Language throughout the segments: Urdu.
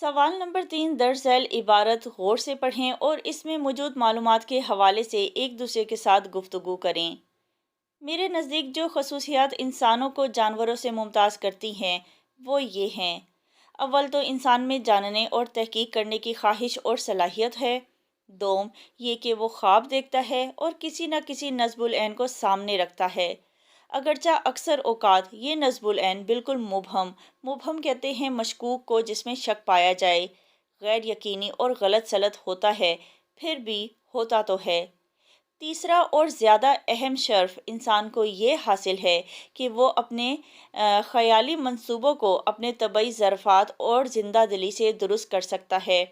سوال نمبر 3 درج ذیل عبارت غور سے پڑھیں اور اس میں موجود معلومات کے حوالے سے ایک دوسرے کے ساتھ گفتگو کریں۔ میرے نزدیک جو خصوصیات انسانوں کو جانوروں سے ممتاز کرتی ہیں وہ یہ ہیں۔ اول تو انسان میں جاننے اور تحقیق کرنے کی خواہش اور صلاحیت ہے۔ دوم، یہ کہ وہ خواب دیکھتا ہے اور کسی نہ کسی نصب العین کو سامنے رکھتا ہے، اگرچہ اکثر اوقات یہ نصب العین بالکل مبہم کہتے ہیں مشکوک کو جس میں شک پایا جائے، غیر یقینی اور غلط سلط ہوتا ہے، پھر بھی ہوتا تو ہے۔ تیسرا اور زیادہ اہم شرف انسان کو یہ حاصل ہے کہ وہ اپنے خیالی منصوبوں کو اپنے طبعی ظرفات اور زندہ دلی سے درست کر سکتا ہے۔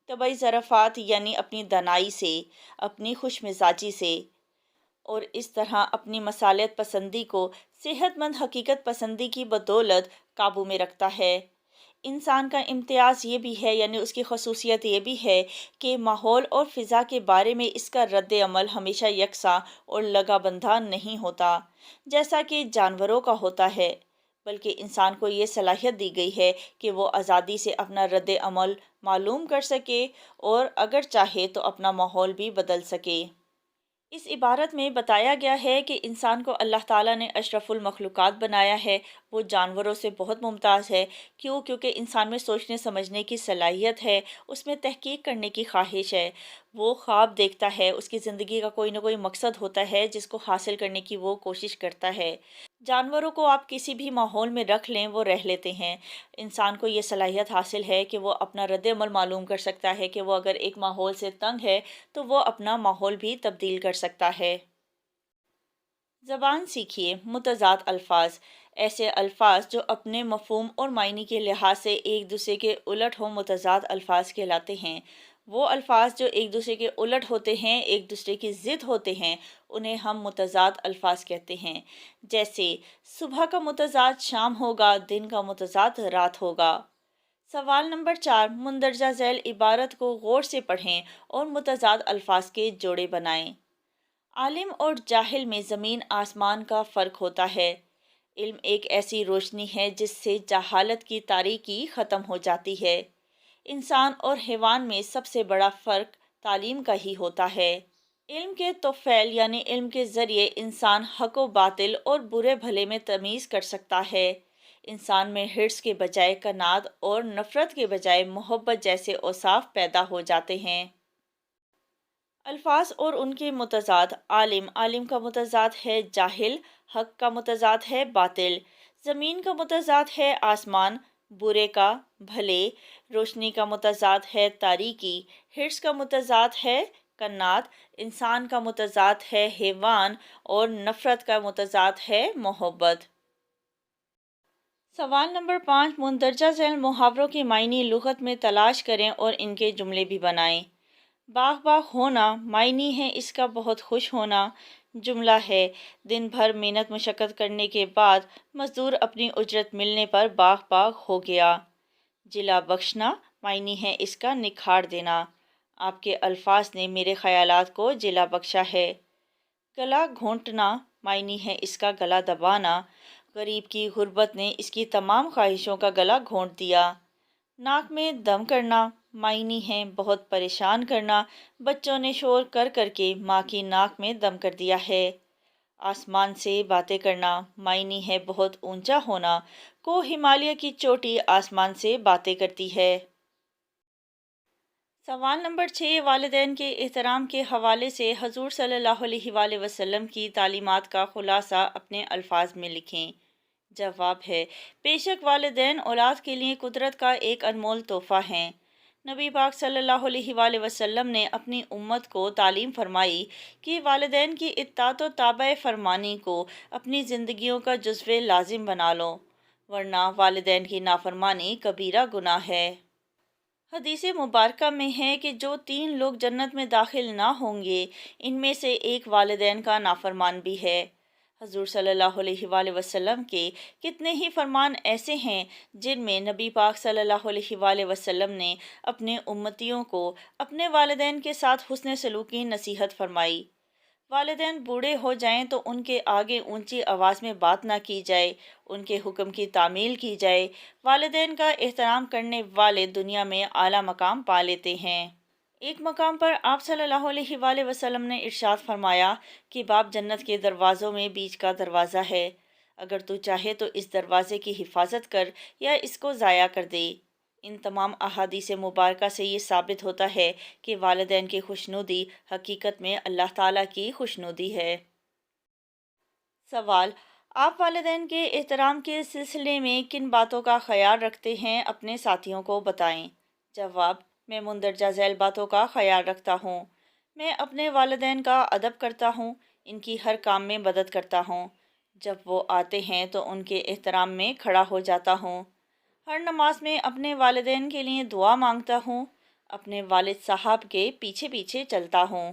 طبعی ظرفات یعنی اپنی دانائی سے، اپنی خوش مزاجی سے، اور اس طرح اپنی مصالحت پسندی کو صحت مند حقیقت پسندی کی بدولت قابو میں رکھتا ہے۔ انسان کا امتیاز یہ بھی ہے، یعنی اس کی خصوصیت یہ بھی ہے کہ ماحول اور فضا کے بارے میں اس کا رد عمل ہمیشہ یکساں اور لگا بندھا نہیں ہوتا جیسا کہ جانوروں کا ہوتا ہے، بلکہ انسان کو یہ صلاحیت دی گئی ہے کہ وہ آزادی سے اپنا رد عمل معلوم کر سکے اور اگر چاہے تو اپنا ماحول بھی بدل سکے۔ اس عبارت میں بتایا گیا ہے کہ انسان کو اللہ تعالیٰ نے اشرف المخلوقات بنایا ہے، وہ جانوروں سے بہت ممتاز ہے۔ کیونکہ انسان میں سوچنے سمجھنے کی صلاحیت ہے، اس میں تحقیق کرنے کی خواہش ہے، وہ خواب دیکھتا ہے، اس کی زندگی کا کوئی نہ کوئی مقصد ہوتا ہے جس کو حاصل کرنے کی وہ کوشش کرتا ہے۔ جانوروں کو آپ کسی بھی ماحول میں رکھ لیں وہ رہ لیتے ہیں۔ انسان کو یہ صلاحیت حاصل ہے کہ وہ اپنا رد عمل معلوم کر سکتا ہے کہ وہ اگر ایک ماحول سے تنگ ہے تو وہ اپنا ماحول بھی تبدیل کر سکتا ہے۔ زبان سیکھیے۔ متضاد الفاظ، ایسے الفاظ جو اپنے مفہوم اور معنی کے لحاظ سے ایک دوسرے کے الٹ ہوں متضاد الفاظ کہلاتے ہیں۔ وہ الفاظ جو ایک دوسرے کے الٹ ہوتے ہیں، ایک دوسرے کی ضد ہوتے ہیں، انہیں ہم متضاد الفاظ کہتے ہیں۔ جیسے صبح کا متضاد شام ہوگا، دن کا متضاد رات ہوگا۔ سوال نمبر 4 مندرجہ ذیل عبارت کو غور سے پڑھیں اور متضاد الفاظ کے جوڑے بنائیں۔ عالم اور جاہل میں زمین آسمان کا فرق ہوتا ہے۔ علم ایک ایسی روشنی ہے جس سے جہالت کی تاریکی ختم ہو جاتی ہے۔ انسان اور حیوان میں سب سے بڑا فرق تعلیم کا ہی ہوتا ہے۔ علم کے طفیل یعنی علم کے ذریعے انسان حق و باطل اور برے بھلے میں تمیز کر سکتا ہے۔ انسان میں حرص کے بجائے قناعت اور نفرت کے بجائے محبت جیسے اوصاف پیدا ہو جاتے ہیں۔ الفاظ اور ان کے متضاد۔ عالم کا متضاد ہے جاہل، حق کا متضاد ہے باطل، زمین کا متضاد ہے آسمان، برے کا بھلے، روشنی کا متضاد ہے تاریکی، حرص کا متضاد ہے قناعت، انسان کا متضاد ہے حیوان اور نفرت کا متضاد ہے محبت۔ سوال نمبر 5 مندرجہ ذیل محاوروں کے معنی لغت میں تلاش کریں اور ان کے جملے بھی بنائیں۔ باغ باغ ہونا معنی ہے اس کا بہت خوش ہونا۔ جملہ ہے دن بھر محنت مشقت کرنے کے بعد مزدور اپنی اجرت ملنے پر باغ باغ ہو گیا۔ جلا بخشنا معنی ہے اس کا نکھار دینا۔ آپ کے الفاظ نے میرے خیالات کو جلا بخشا ہے۔ گلا گھونٹنا معنی ہے اس کا گلا دبانا۔ غریب کی غربت نے اس کی تمام خواہشوں کا گلا گھونٹ دیا۔ ناک میں دم کرنا معنی ہے بہت پریشان کرنا۔ بچوں نے شور کر کر کے ماں کی ناک میں دم کر دیا ہے۔ آسمان سے باتیں کرنا معنی ہے بہت اونچا ہونا۔ کوہ ہمالیہ کی چوٹی آسمان سے باتیں کرتی ہے۔ سوال نمبر 6 والدین کے احترام کے حوالے سے حضور صلی اللہ علیہ وآلہ وسلم کی تعلیمات کا خلاصہ اپنے الفاظ میں لکھیں۔ جواب ہے بے شک والدین اولاد کے لیے قدرت کا ایک انمول تحفہ ہیں۔ نبی پاک صلی اللہ علیہ وآلہ وسلم نے اپنی امت کو تعلیم فرمائی کہ والدین کی اطاعت و تابع فرمانی کو اپنی زندگیوں کا جزو لازم بنا لو، ورنہ والدین کی نافرمانی کبیرہ گناہ ہے۔ حدیث مبارکہ میں ہے کہ جو 3 لوگ جنت میں داخل نہ ہوں گے ان میں سے ایک والدین کا نافرمان بھی ہے۔ حضور صلی اللہ علیہ وآلہ وسلم کے کتنے ہی فرمان ایسے ہیں جن میں نبی پاک صلی اللہ علیہ وآلہ وسلم نے اپنے امتیوں کو اپنے والدین کے ساتھ حسن سلوک کی نصیحت فرمائی۔ والدین بوڑھے ہو جائیں تو ان کے آگے اونچی آواز میں بات نہ کی جائے، ان کے حکم کی تعمیل کی جائے۔ والدین کا احترام کرنے والے دنیا میں اعلیٰ مقام پا لیتے ہیں۔ ایک مقام پر آپ صلی اللہ علیہ وآلہ وسلم نے ارشاد فرمایا کہ باپ جنت کے دروازوں میں بیچ کا دروازہ ہے، اگر تو چاہے تو اس دروازے کی حفاظت کر یا اس کو ضائع کر دے۔ ان تمام احادیث مبارکہ سے یہ ثابت ہوتا ہے کہ والدین کی خوشنودی حقیقت میں اللہ تعالیٰ کی خوشنودی ہے۔ سوال: آپ والدین کے احترام کے سلسلے میں کن باتوں کا خیال رکھتے ہیں؟ اپنے ساتھیوں کو بتائیں۔ جواب: میں مندرجہ ذیل باتوں کا خیال رکھتا ہوں۔ میں اپنے والدین کا ادب کرتا ہوں، ان کی ہر کام میں مدد کرتا ہوں۔ جب وہ آتے ہیں تو ان کے احترام میں کھڑا ہو جاتا ہوں۔ ہر نماز میں اپنے والدین کے لیے دعا مانگتا ہوں۔ اپنے والد صاحب کے پیچھے پیچھے چلتا ہوں۔